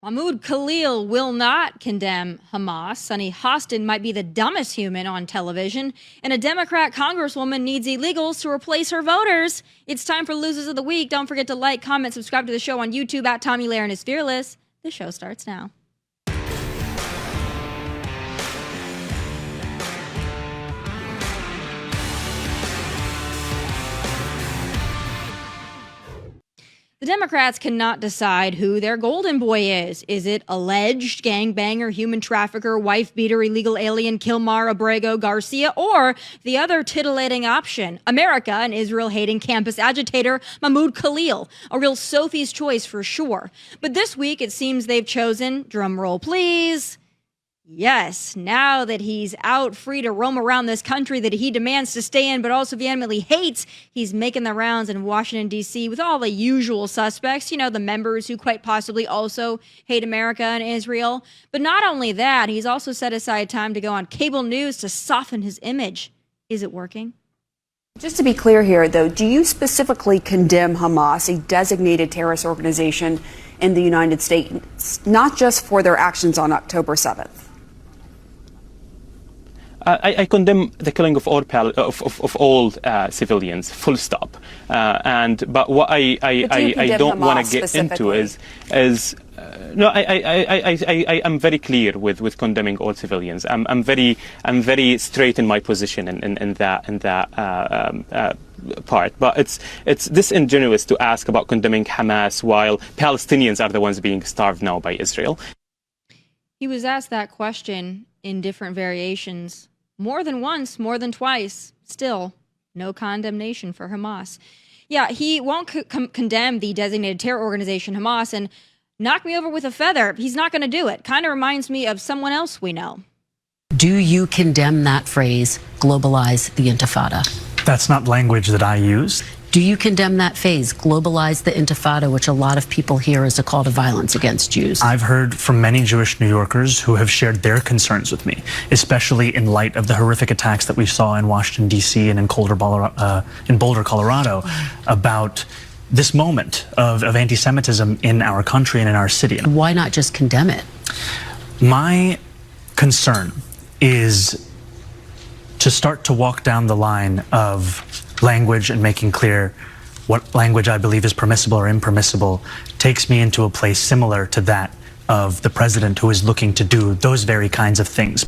Mahmoud Khalil will not condemn Hamas. Sonny Hostin might be the dumbest human on television. And a Democrat congresswoman needs illegals to replace her voters. It's time for Losers of the Week. Don't forget to like, comment, subscribe to the show on YouTube at Tomi Lahren is Fearless. The show starts now. The Democrats cannot decide who their golden boy is. Is it alleged gangbanger, human trafficker, wife-beater, illegal alien, Kilmar Abrego Garcia, or the other titillating option, America and Israel-hating campus agitator Mahmoud Khalil? A real Sophie's choice for sure. But this week, it seems they've chosen, drum roll please, yes, now that he's out free to roam around this country that he demands to stay in but also vehemently hates, he's making the rounds in Washington, D.C. with all the usual suspects, you know, the members who quite possibly also hate America and Israel. But not only that, he's also set aside time to go on cable news to soften his image. Is it working? Just to be clear here, though, do you specifically condemn Hamas, a designated terrorist organization in the United States, not just for their actions on October 7th? I condemn the killing of all civilians, full stop. But what I don't want to get into is no, I'm very clear with condemning all civilians. I'm very straight in my position in that part. But it's disingenuous to ask about condemning Hamas while Palestinians are the ones being starved now by Israel. He was asked that question in different variations. More than once, more than twice. Still, no condemnation for Hamas. Yeah, he won't condemn the designated terror organization Hamas and knock me over with a feather. He's not going to do it. Kind of reminds me of someone else we know. Do you condemn that phrase, globalize the Intifada? That's not language that I use. Do you condemn that phase, globalize the Intifada, which a lot of people hear as a call to violence against Jews? I've heard from many Jewish New Yorkers who have shared their concerns with me, especially in light of the horrific attacks that we saw in Washington, D.C. and in Boulder, Colorado, about this moment of anti-Semitism in our country and in our city. Why not just condemn it? My concern is to start to walk down the line of language and making clear what language I believe is permissible or impermissible takes me into a place similar to that of the president who is looking to do those very kinds of things.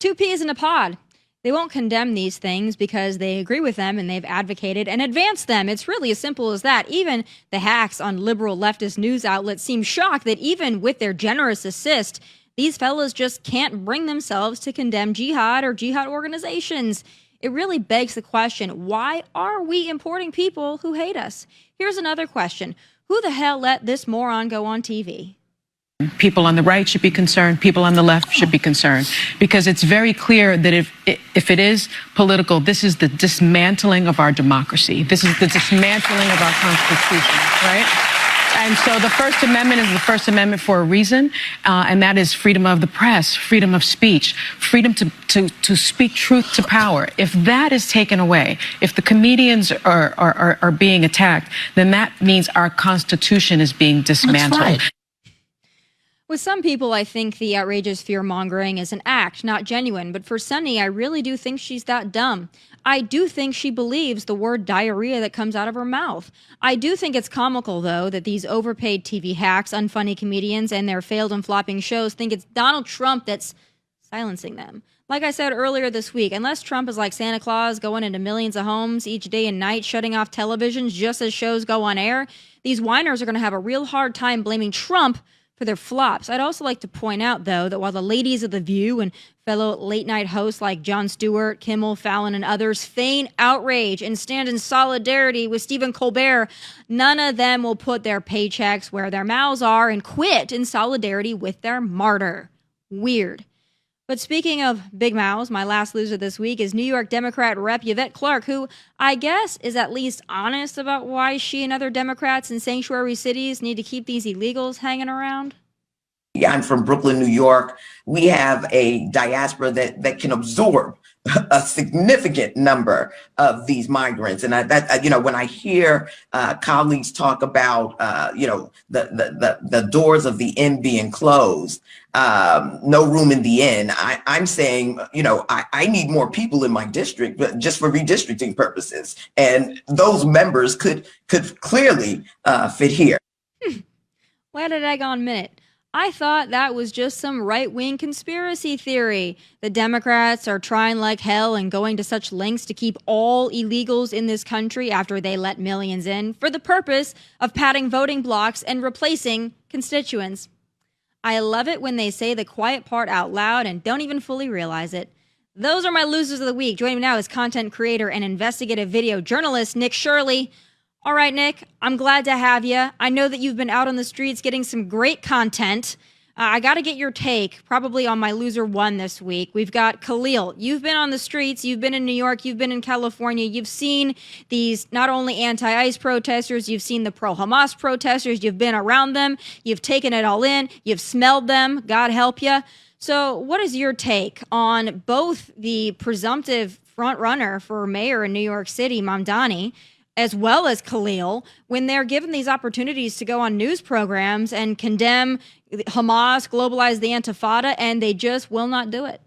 Two peas in a pod. They won't condemn these things because they agree with them and they've advocated and advanced them. It's really as simple as that. Even the hacks on liberal leftist news outlets seem shocked that even with their generous assist, these fellas just can't bring themselves to condemn jihad or jihad organizations. It really begs the question, why are we importing people who hate us? Here's another question. Who the hell let this moron go on TV? People on the right should be concerned. People on the left should be concerned, because it's very clear that if it is political, this is the dismantling of our democracy. This is the dismantling of our Constitution, right? And so the First Amendment is the First Amendment for a reason, and that is freedom of the press, freedom of speech, freedom to speak truth to power. If that is taken away, if the comedians are being attacked, then that means our Constitution is being dismantled. That's right. With some people, I think the outrageous fear-mongering is an act, not genuine. But for Sunny, I really do think she's that dumb. I do think she believes the word diarrhea that comes out of her mouth. I do think it's comical, though, that these overpaid TV hacks, unfunny comedians, and their failed and flopping shows think it's Donald Trump that's silencing them. Like I said earlier this week, unless Trump is like Santa Claus going into millions of homes each day and night, shutting off televisions just as shows go on air, these whiners are going to have a real hard time blaming Trump for their flops. I'd also like to point out, though, that while the ladies of The View and fellow late-night hosts like Jon Stewart, Kimmel, Fallon, and others feign outrage and stand in solidarity with Stephen Colbert, none of them will put their paychecks where their mouths are and quit in solidarity with their martyr. Weird. But speaking of big mouths, my last loser this week is New York Democrat Rep. Yvette Clarke, who I guess is at least honest about why she and other Democrats in sanctuary cities need to keep these illegals hanging around. I'm from Brooklyn, New York. We have a diaspora that can absorb a significant number of these migrants. And when I hear colleagues talk about, the doors of the inn being closed, no room in the inn, I'm saying, I need more people in my district, but just for redistricting purposes. And those members could clearly fit here. Let it egg on minute. I thought that was just some right-wing conspiracy theory. The Democrats are trying like hell and going to such lengths to keep all illegals in this country after they let millions in for the purpose of padding voting blocks and replacing constituents. I love it when they say the quiet part out loud and don't even fully realize it. Those are my losers of the week. Joining me now is content creator and investigative video journalist Nick Shirley. All right, Nick, I'm glad to have you. I know that you've been out on the streets getting some great content. I got to get your take, probably on my loser one this week. We've got Khalil. You've been on the streets. You've been in New York. You've been in California. You've seen these not only anti-ICE protesters, you've seen the pro-Hamas protesters. You've been around them. You've taken it all in. You've smelled them. God help you. So what is your take on both the presumptive front runner for mayor in New York City, Mamdani, as well as Khalil, when they're given these opportunities to go on news programs and condemn Hamas, globalize the Intifada, and they just will not do it?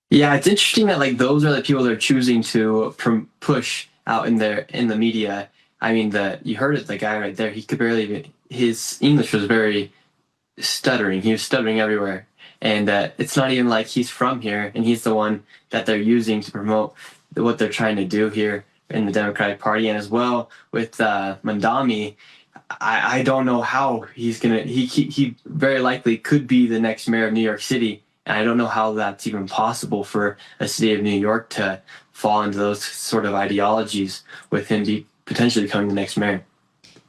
Yeah, it's interesting that those are the people they're choosing to push out in the media. I mean, you heard it, the guy right there, he could barely, his English was very stuttering. He was stuttering everywhere. And it's not even like he's from here, and he's the one that they're using to promote what they're trying to do here in the Democratic Party. And as well with Mamdani, I don't know how he's gonna. He very likely could be the next mayor of New York City, and I don't know how that's even possible for a city of New York to fall into those sort of ideologies with him potentially becoming the next mayor.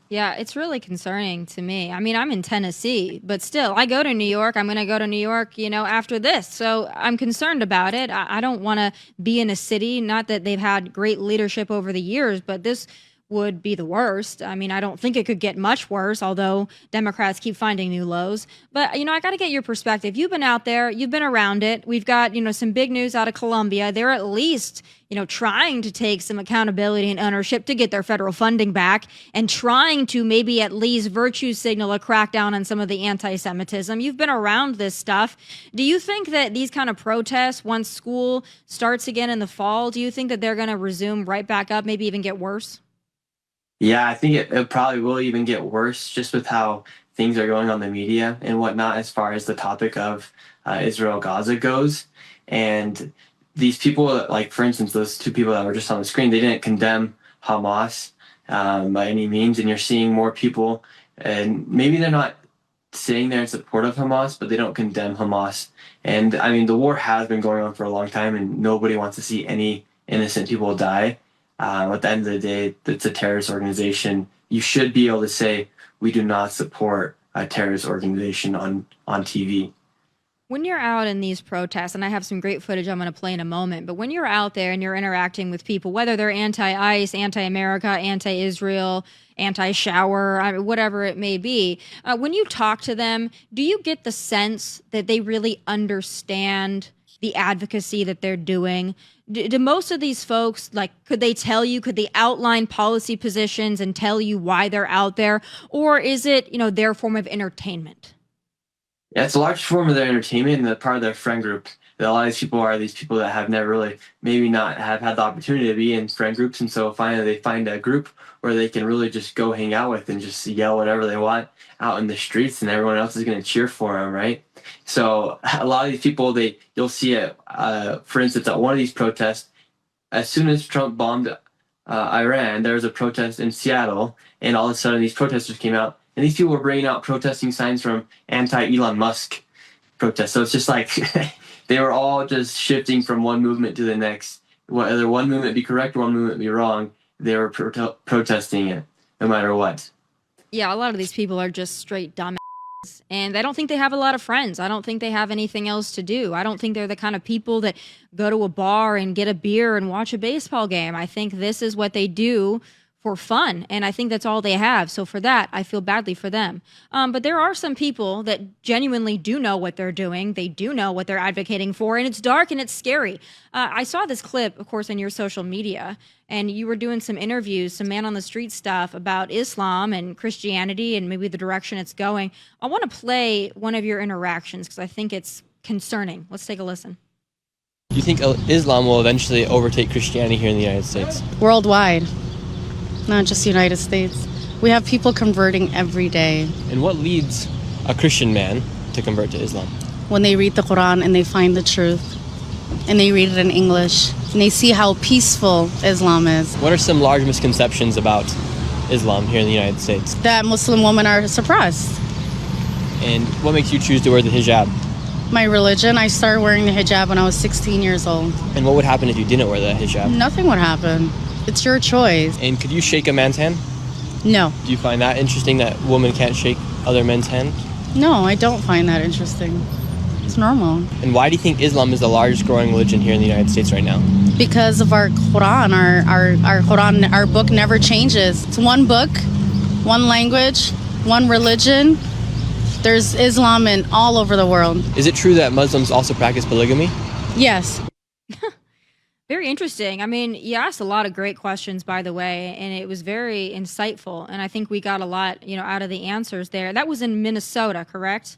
Yeah, it's really concerning to me. I mean, I'm in Tennessee, but still, I go to New York. I'm going to go to New York, after this. So I'm concerned about it. I don't want to be in a city, not that they've had great leadership over the years, but this would be the worst. I mean, I don't think it could get much worse, although Democrats keep finding new lows. But, I got to get your perspective. You've been out there. You've been around it. We've got, some big news out of Colombia. They're at least, trying to take some accountability and ownership to get their federal funding back and trying to maybe at least virtue signal a crackdown on some of the anti-Semitism. You've been around this stuff. Do you think that these kind of protests, once school starts again in the fall, do you think that they're going to resume right back up, maybe even get worse? Yeah, I think it probably will even get worse just with how things are going on the media and whatnot as far as the topic of Israel-Gaza goes. And these people, for instance, those two people that were just on the screen, they didn't condemn Hamas by any means. And you're seeing more people, and maybe they're not saying they're in support of Hamas, but they don't condemn Hamas. And I mean, the war has been going on for a long time, and nobody wants to see any innocent people die. At the end of the day, it's a terrorist organization. You should be able to say, we do not support a terrorist organization on TV. When you're out in these protests, and I have some great footage I'm going to play in a moment, but when you're out there and you're interacting with people, whether they're anti-ICE, anti-America, anti-Israel, anti-shower, whatever it may be, when you talk to them, do you get the sense that they really understand the advocacy that they're doing? Do most of these folks, could they tell you, could they outline policy positions and tell you why they're out there? Or is it, their form of entertainment? Yeah, it's a large form of their entertainment and part of their friend group. A lot of these people are these people that have never really, maybe not have had the opportunity to be in friend groups. And so finally they find a group where they can really just go hang out with and just yell whatever they want out in the streets, and everyone else is going to cheer for them, right? So a lot of these people, you'll see it, for instance, at one of these protests, as soon as Trump bombed Iran, there was a protest in Seattle, and all of a sudden these protesters came out, and these people were bringing out protesting signs from anti-Elon Musk protests. So it's just they were all just shifting from one movement to the next. Whether one movement be correct or one movement be wrong, they were protesting it, no matter what. Yeah, a lot of these people are just straight dumb. And I don't think they have a lot of friends. I don't think they have anything else to do. I don't think they're the kind of people that go to a bar and get a beer and watch a baseball game. I think this is what they do for fun, and I think that's all they have. So for that, I feel badly for them. But there are some people that genuinely do know what they're doing. They do know what they're advocating for, and it's dark and it's scary. I saw this clip, of course, on your social media, and you were doing some interviews, some man on the street stuff about Islam and Christianity and maybe the direction it's going. I want to play one of your interactions because I think it's concerning. Let's take a listen. Do you think Islam will eventually overtake Christianity here in the United States? Worldwide, not just the United States. We have people converting every day. And what leads a Christian man to convert to Islam? When they read the Quran and they find the truth, and they read it in English, and they see how peaceful Islam is. What are some large misconceptions about Islam here in the United States? That Muslim women are suppressed. And what makes you choose to wear the hijab? My religion, I started wearing the hijab when I was 16 years old. And what would happen if you didn't wear the hijab? Nothing would happen. It's your choice. And could you shake a man's hand? No. Do you find that interesting that women can't shake other men's hands? No, I don't find that interesting. It's normal. And why do you think Islam is the largest growing religion here in the United States right now? Because of our Quran. Our Quran, our book never changes. It's one book, one language, one religion. There's Islam in all over the world. Is it true that Muslims also practice polygamy? Yes. Very interesting. I mean, you asked a lot of great questions, by the way, and it was very insightful. And I think we got a lot, out of the answers there. That was in Minnesota, correct?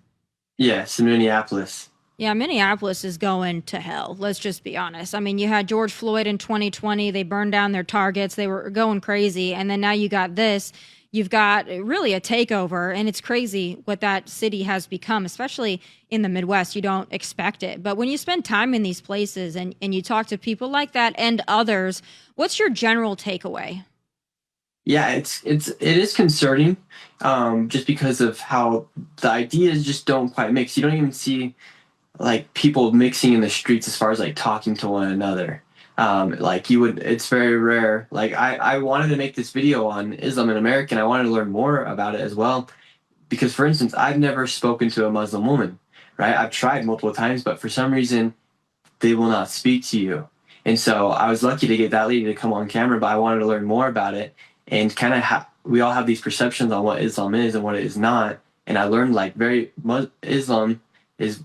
Yes, in Minneapolis. Yeah, Minneapolis is going to hell. Let's just be honest. I mean, you had George Floyd in 2020. They burned down their targets. They were going crazy. And then now you got this. You've got really a takeover, and it's crazy what that city has become, especially in the Midwest. You don't expect it. But when you spend time in these places and you talk to people like that and others, what's your general takeaway? Yeah, it is concerning, just because of how the ideas just don't quite mix. You don't even see like people mixing in the streets as far as like talking to one another. It's very rare. Like I wanted to make this video on Islam in America, and I wanted to learn more about it as well. Because for instance, I've never spoken to a Muslim woman, right? I've tried multiple times, but for some reason they will not speak to you. And so I was lucky to get that lady to come on camera, but I wanted to learn more about it. And kind of we all have these perceptions on what Islam is and what it is not. And I learned Islam is,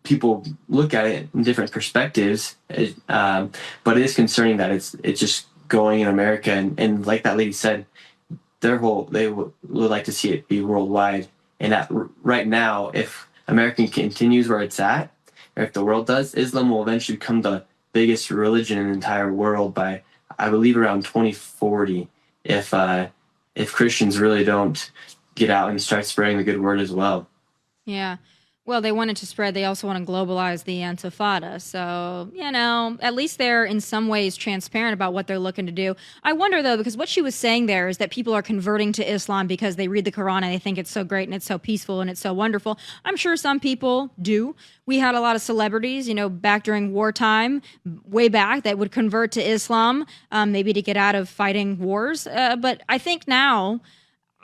people look at it in different perspectives, but it is concerning that it's just going in America, and like that lady said, they would like to see it be worldwide. And right now, if America continues where it's at, or if the world does, Islam will eventually become the biggest religion in the entire world by, I believe, around 2040, if Christians really don't get out and start spreading the good word as well. Yeah. Well, they wanted to spread. They also want to globalize the Intifada. So, at least they're in some ways transparent about what they're looking to do. I wonder, though, because what she was saying there is that people are converting to Islam because they read the Quran and they think it's so great and it's so peaceful and it's so wonderful. I'm sure some people do. We had a lot of celebrities, back during wartime, way back, that would convert to Islam, maybe to get out of fighting wars. But I think now,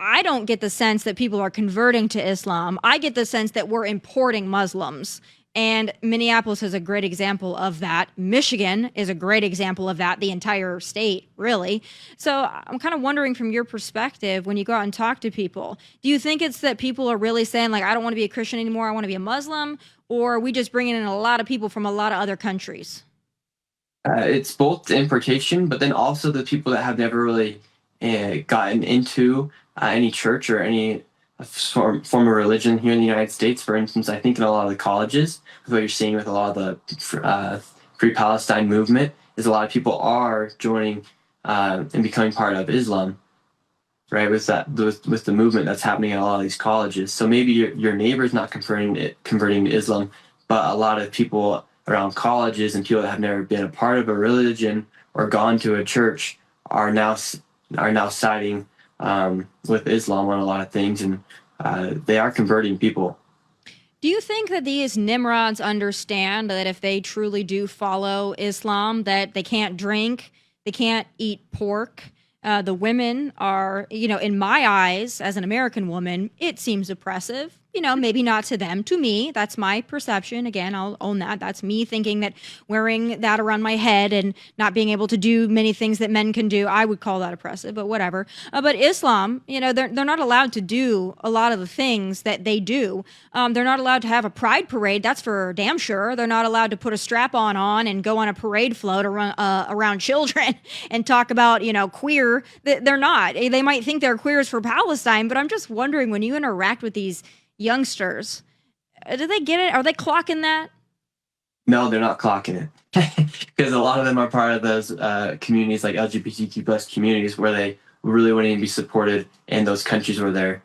I don't get the sense that people are converting to Islam. I get the sense that we're importing Muslims. And Minneapolis is a great example of that. Michigan is a great example of that, the entire state, really. So I'm kind of wondering from your perspective, when you go out and talk to people, do you think it's that people are really saying, like, I don't want to be a Christian anymore, I want to be a Muslim? Or are we just bringing in a lot of people from a lot of other countries? It's both the importation, but then also the people that have never really gotten into any church or any form of religion here in the United States. For instance, I think in a lot of the colleges, what you're seeing with a lot of the Free Palestine movement is a lot of people are joining and becoming part of Islam, right? With the movement that's happening at a lot of these colleges. So maybe your neighbor's not converting to Islam, but a lot of people around colleges and people that have never been a part of a religion or gone to a church are now siding with Islam on a lot of things, and they are converting people. Do you think that these Nimrods understand that if they truly do follow Islam, that they can't drink, they can't eat pork? The women are, in my eyes, as an American woman, it seems oppressive. maybe not to them. To me, that's my perception. Again, I'll own that. That's me thinking that wearing that around my head and not being able to do many things that men can do, I would call that oppressive, but whatever. But Islam, they're not allowed to do a lot of the things that they do. They're not allowed to have a pride parade. That's for damn sure. They're not allowed to put a strap-on and go on a parade float around children and talk about, queer. They're not. They might think they're queers for Palestine, but I'm just wondering, when you interact with these youngsters, do they get it? Are they clocking that? No, they're not clocking it. Because a lot of them are part of those communities, like LGBTQ plus communities, where they really want to be supported in those countries where the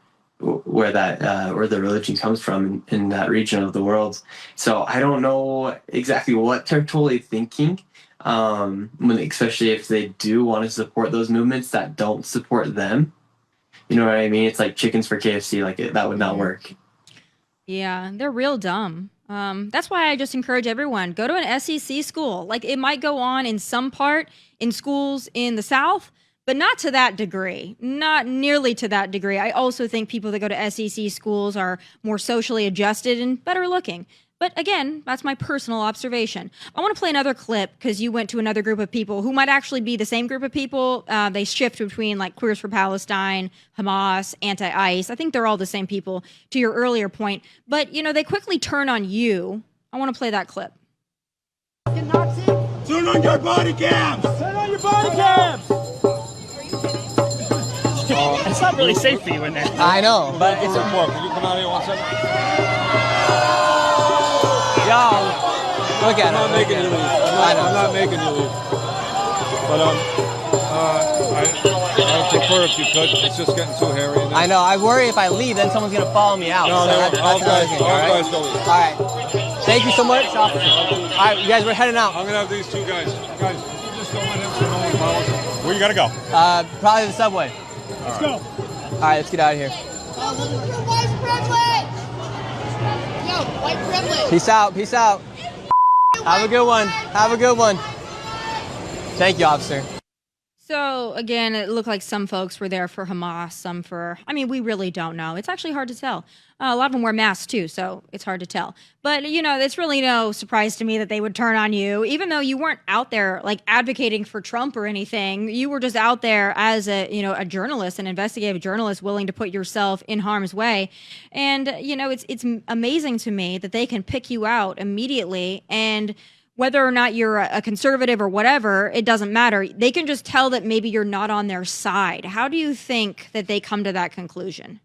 religion comes from in that region of the world. So I don't know exactly what they're totally thinking, especially if they do want to support those movements that don't support them. You know what I mean? It's like chickens for KFC. That would not work. Yeah, they're real dumb. That's why I just encourage everyone, go to an SEC school. It might go on in some part in schools in the South, but not to that degree. Not nearly to that degree. I also think people that go to SEC schools are more socially adjusted and better looking. But again, that's my personal observation. I want to play another clip because you went to another group of people who might actually be the same group of people. They shift between Queers for Palestine, Hamas, anti-ICE. I think they're all the same people, to your earlier point. But, they quickly turn on you. I want to play that clip. Turn on your body cams! Turn on your body cams! It's not really safe for you in there. I know, but it's more. Can you come out here 1 second? Yo, look at him. I'm not making you leave. I'm not making you leave. But I prefer if you could. It's just getting too hairy. I know. I worry if I leave, then someone's gonna follow me out. No, all guys go leave. All right. Thank you so much, officer. All right, you guys, we're heading out. I'm gonna have these 2 guys. Guys, you just go in and no one follows. Where you gotta go? Probably the subway. Let's go. All right, let's get out of here. White privilege! Yo, white privilege! Peace out. Peace out. Have a good one. Have a good one. Thank you, officer. So, again, it looked like some folks were there for Hamas, some for, we really don't know. It's actually hard to tell. A lot of them wear masks, too, so it's hard to tell. But, it's really no surprise to me that they would turn on you, even though you weren't out there, advocating for Trump or anything. You were just out there as a journalist, an investigative journalist, willing to put yourself in harm's way. And, it's amazing to me that they can pick you out immediately, and whether or not you're a conservative or whatever, it doesn't matter. They can just tell that maybe you're not on their side. How do you think that they come to that conclusion?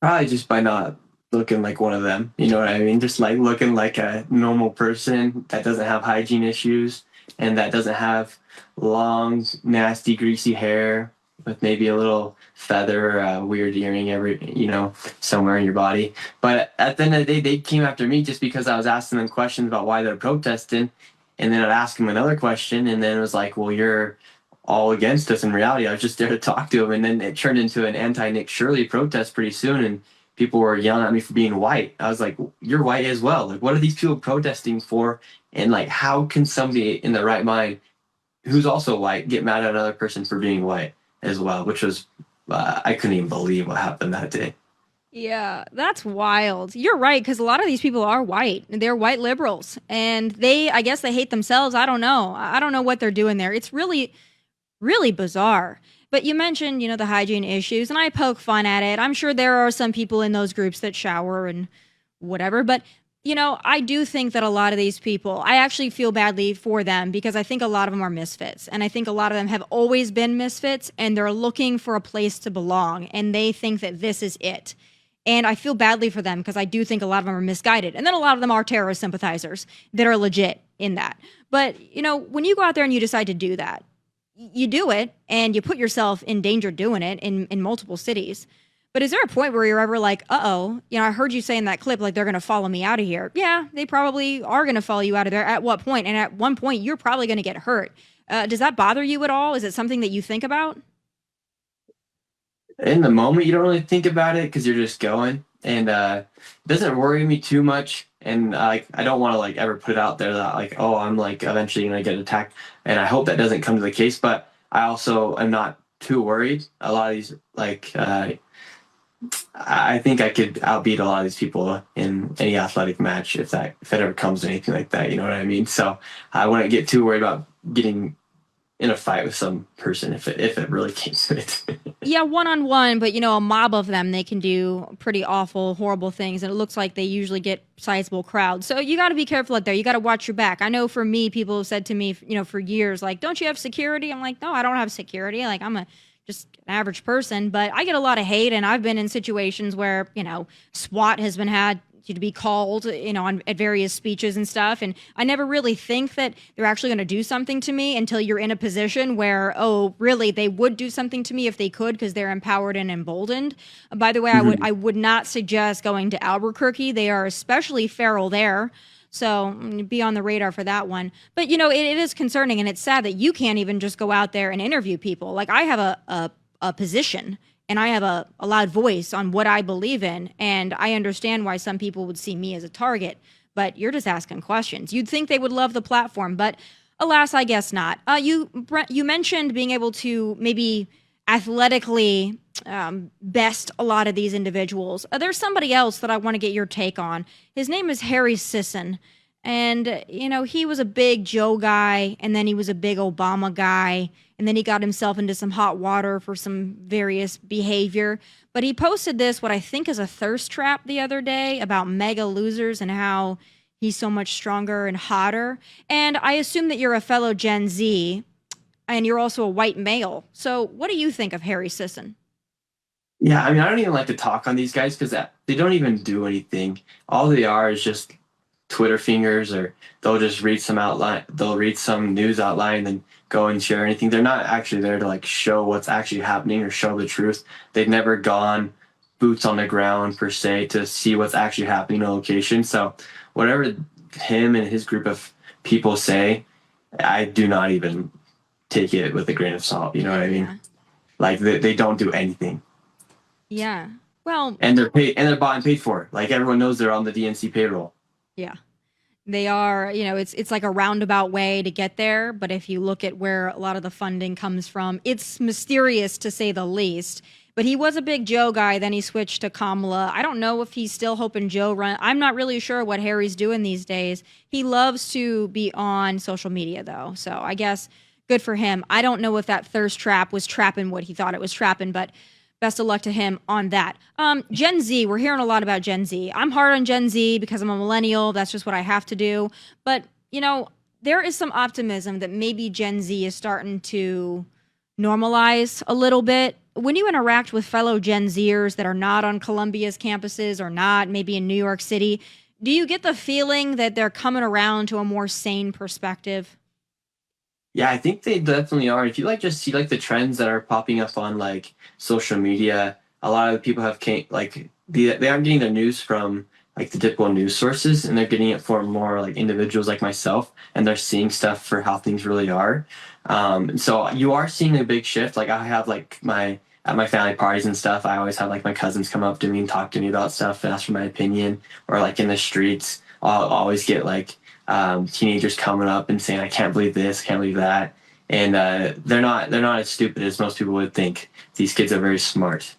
Probably just by not looking like one of them. You know what I mean? Just looking like a normal person that doesn't have hygiene issues and that doesn't have long, nasty, greasy hair with maybe a little feather or a weird earring somewhere in your body. But at the end of the day, they came after me just because I was asking them questions about why they're protesting. And then I'd ask them another question. And then it was like, well, you're all against us. In reality, I was just there to talk to them. And then it turned into an anti-Nick Shirley protest pretty soon. And people were yelling at me for being white. I was like, you're white as well. What are these people protesting for? And how can somebody in their right mind who's also white get mad at another person for being white as well, which was, I couldn't even believe what happened that day. Yeah, that's wild. You're right, because a lot of these people are white. They're white liberals, and I guess they hate themselves. I don't know. I don't know what they're doing there. It's really, really bizarre. But you mentioned, the hygiene issues, and I poke fun at it. I'm sure there are some people in those groups that shower and whatever, but I do think that a lot of these people, I actually feel badly for them because I think a lot of them are misfits. And I think a lot of them have always been misfits and they're looking for a place to belong. And they think that this is it. And I feel badly for them because I do think a lot of them are misguided. And then a lot of them are terrorist sympathizers that are legit in that. But, when you go out there and you decide to do that, you do it and you put yourself in danger doing it in multiple cities. But is there a point where you're ever like, uh-oh, I heard you say in that clip, they're going to follow me out of here. Yeah, they probably are going to follow you out of there. At what point? And at one point, you're probably going to get hurt. Does that bother you at all? Is it something that you think about? In the moment, you don't really think about it because you're just going. And it doesn't worry me too much. And I don't want to ever put it out there that I'm eventually going to get attacked. And I hope that doesn't come to the case. But I also am not too worried. A lot of these I think I could outbeat a lot of these people in any athletic match if it ever comes to anything like that. You know what I mean? So I wouldn't get too worried about getting in a fight with some person if it really came to it. Yeah, one-on-one, but a mob of them, they can do pretty awful, horrible things, and it looks like they usually get sizable crowds. So you got to be careful out there. You got to watch your back. I know for me, people have said to me, for years, like, don't you have security? I'm like, no, I don't have security. Like, I'm just an average person, but I get a lot of hate, and I've been in situations where, SWAT has been had to be called, at various speeches and stuff. And I never really think that they're actually going to do something to me until you're in a position where, oh, really, they would do something to me if they could because they're empowered and emboldened. By the way, I would not suggest going to Albuquerque. They are especially feral there. So be on the radar for that one. But, it is concerning, and it's sad that you can't even just go out there and interview people. Like, I have a position, and I have a loud voice on what I believe in, and I understand why some people would see me as a target, but you're just asking questions. You'd think they would love the platform, but alas, I guess not. You mentioned being able to maybe athletically best a lot of these individuals. There's somebody else that I want to get your take on. His name is Harry Sisson. And, he was a big Joe guy, and then he was a big Obama guy, and then he got himself into some hot water for some various behavior. But he posted this, what I think is a thirst trap the other day, about mega losers and how he's so much stronger and hotter. And I assume that you're a fellow Gen Z, and you're also a white male. So what do you think of Harry Sisson? Yeah, I mean, I don't even like to talk on these guys because they don't even do anything. All they are is just Twitter fingers, or they'll just read some outline. They'll read some news outline and go and share anything. They're not actually there to like show what's actually happening or show the truth. They've never gone boots on the ground per se to see what's actually happening in a location. So whatever him and his group of people say, I do not even take it with a grain of salt. You know what I mean? Yeah. Like they don't do anything. Yeah. Well, and they're paid, and they're bought and paid for. Like everyone knows they're on the DNC payroll. Yeah. They are, it's like a roundabout way to get there. But if you look at where a lot of the funding comes from, it's mysterious to say the least. But he was a big Joe guy. Then he switched to Kamala. I don't know if he's still hoping Joe run. I'm not really sure what Harry's doing these days. He loves to be on social media, though. So I guess good for him. I don't know if that thirst trap was trapping what he thought it was trapping, but best of luck to him on that. Gen Z, we're hearing a lot about Gen Z. I'm hard on Gen Z because I'm a millennial. That's just what I have to do. But, there is some optimism that maybe Gen Z is starting to normalize a little bit. When you interact with fellow Gen Zers that are not on Columbia's campuses or not maybe in New York City, do you get the feeling that they're coming around to a more sane perspective? Yeah, I think they definitely are. If you just see the trends that are popping up on social media, a lot of the people they aren't getting their news from the typical news sources, and they're getting it from more individuals like myself, and they're seeing stuff for how things really are. So you are seeing a big shift. I have at my family parties and stuff, I always have my cousins come up to me and talk to me about stuff and ask for my opinion, or in the streets, I'll always get teenagers coming up and saying, I can't believe this, can't believe that. And they're not as stupid as most people would think. These kids are very smart.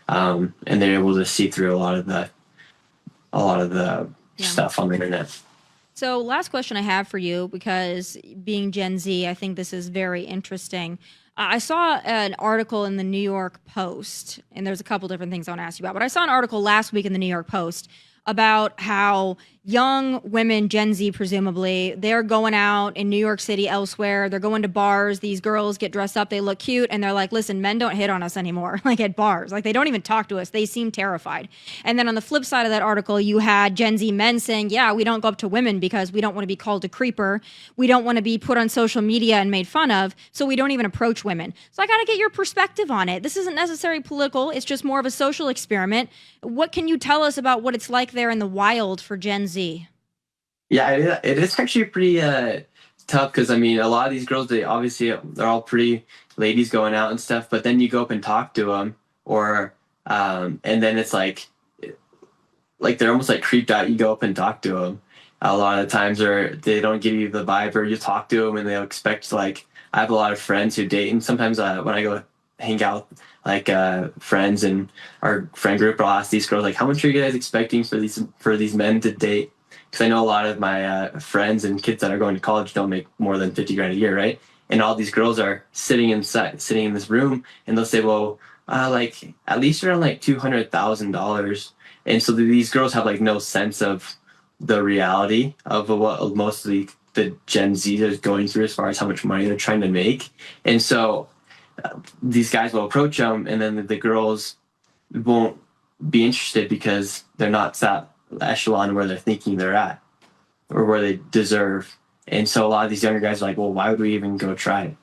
And they're able to see through a lot of the stuff on the internet. So last question I have for you, because being Gen Z, I think this is very interesting. I saw an article in the New York Post, and there's a couple different things I want to ask you about, but I saw an article last week in the New York Post about how young women, Gen Z presumably, they're going out in New York City, elsewhere. They're going to bars. These girls get dressed up. They look cute. And they're like, listen, men don't hit on us anymore, at bars. They don't even talk to us. They seem terrified. And then on the flip side of that article, you had Gen Z men saying, yeah, we don't go up to women because we don't want to be called a creeper. We don't want to be put on social media and made fun of. So we don't even approach women. So I got to get your perspective on it. This isn't necessarily political. It's just more of a social experiment. What can you tell us about what it's like there in the wild for Gen Z? Yeah, it is actually pretty tough because, a lot of these girls, they're all pretty ladies going out and stuff, but then you go up and talk to them, or and then it's they're almost creeped out. You go up and talk to them a lot of times, or they don't give you the vibe, or you talk to them and they'll expect I have a lot of friends who date, and sometimes when I go hang out like friends and our friend group, I'll ask these girls like, how much are you guys expecting for these men to date? Because I know a lot of my friends and kids that are going to college don't make more than 50 grand a year, right? And all these girls are sitting in this room, and they'll say, well, like at least around like $200,000. And so these girls have like no sense of the reality of what most of the Gen Z is going through as far as how much money they're trying to make. And so these guys will approach them, and then the girls won't be interested because they're not that echelon where they're thinking they're at or where they deserve. And so a lot of these younger guys are like, well, why would we even go try it?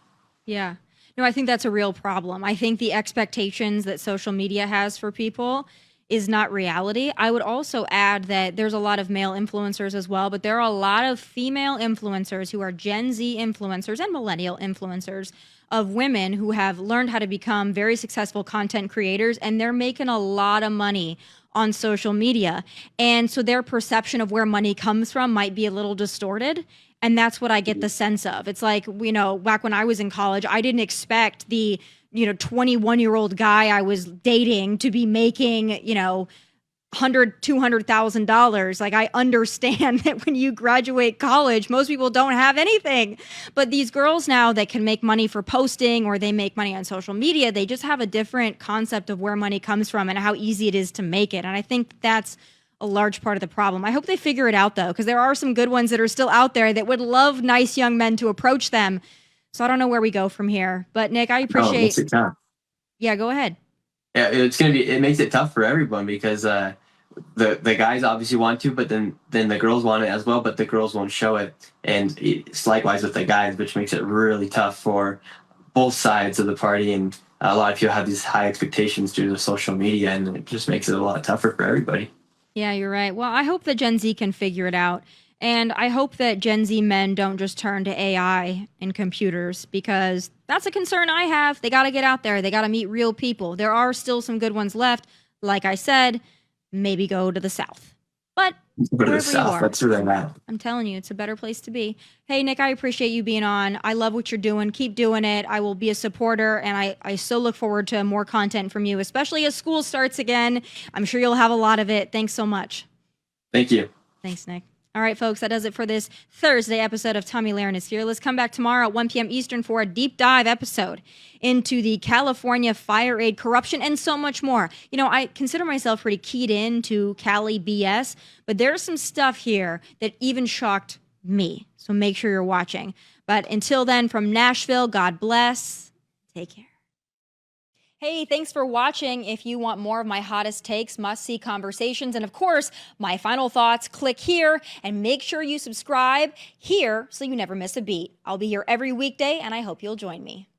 Yeah. No, I think that's a real problem. I think the expectations that social media has for people is not reality. I would also add that there's a lot of male influencers as well, but there are a lot of female influencers who are Gen Z influencers and millennial influencers of women who have learned how to become very successful content creators, and they're making a lot of money on social media. And so their perception of where money comes from might be a little distorted. And that's what I get the sense of. It's like, you know, back when I was in college, I didn't expect the, 21-year-old guy I was dating to be making, $200,000. Like, I understand that when you graduate college, most people don't have anything. But these girls now that can make money for posting, or they make money on social media, they just have a different concept of where money comes from and how easy it is to make it. And I think that's a large part of the problem. I hope they figure it out, though, because there are some good ones that are still out there that would love nice young men to approach them. So I don't know where we go from here. But Nick, I appreciate. It makes it tough. Yeah, go ahead. Yeah, it makes it tough for everyone because the guys obviously want to, but then the girls want it as well, but the girls won't show it. And it's likewise with the guys, which makes it really tough for both sides of the party. And a lot of people have these high expectations due to social media, and it just makes it a lot tougher for everybody. Yeah, you're right. Well, I hope that Gen Z can figure it out. And I hope that Gen Z men don't just turn to AI and computers, because that's a concern I have. They got to get out there. They got to meet real people. There are still some good ones left. Like I said, maybe go to the South. But go to the South. That's where they're at. I'm telling you, it's a better place to be. Hey, Nick, I appreciate you being on. I love what you're doing. Keep doing it. I will be a supporter, and I so look forward to more content from you, especially as school starts again. I'm sure you'll have a lot of it. Thanks so much. Thank you. Thanks, Nick. All right, folks, that does it for this Thursday episode of Tomi Lahren is Here. Let's come back tomorrow at 1 p.m. Eastern for a deep dive episode into the California fire aid corruption and so much more. I consider myself pretty keyed in to Cali BS, but there's some stuff here that even shocked me. So make sure you're watching. But until then, from Nashville, God bless. Take care. Hey, thanks for watching. If you want more of my hottest takes, must-see conversations, and of course, my final thoughts, click here and make sure you subscribe here so you never miss a beat. I'll be here every weekday, and I hope you'll join me.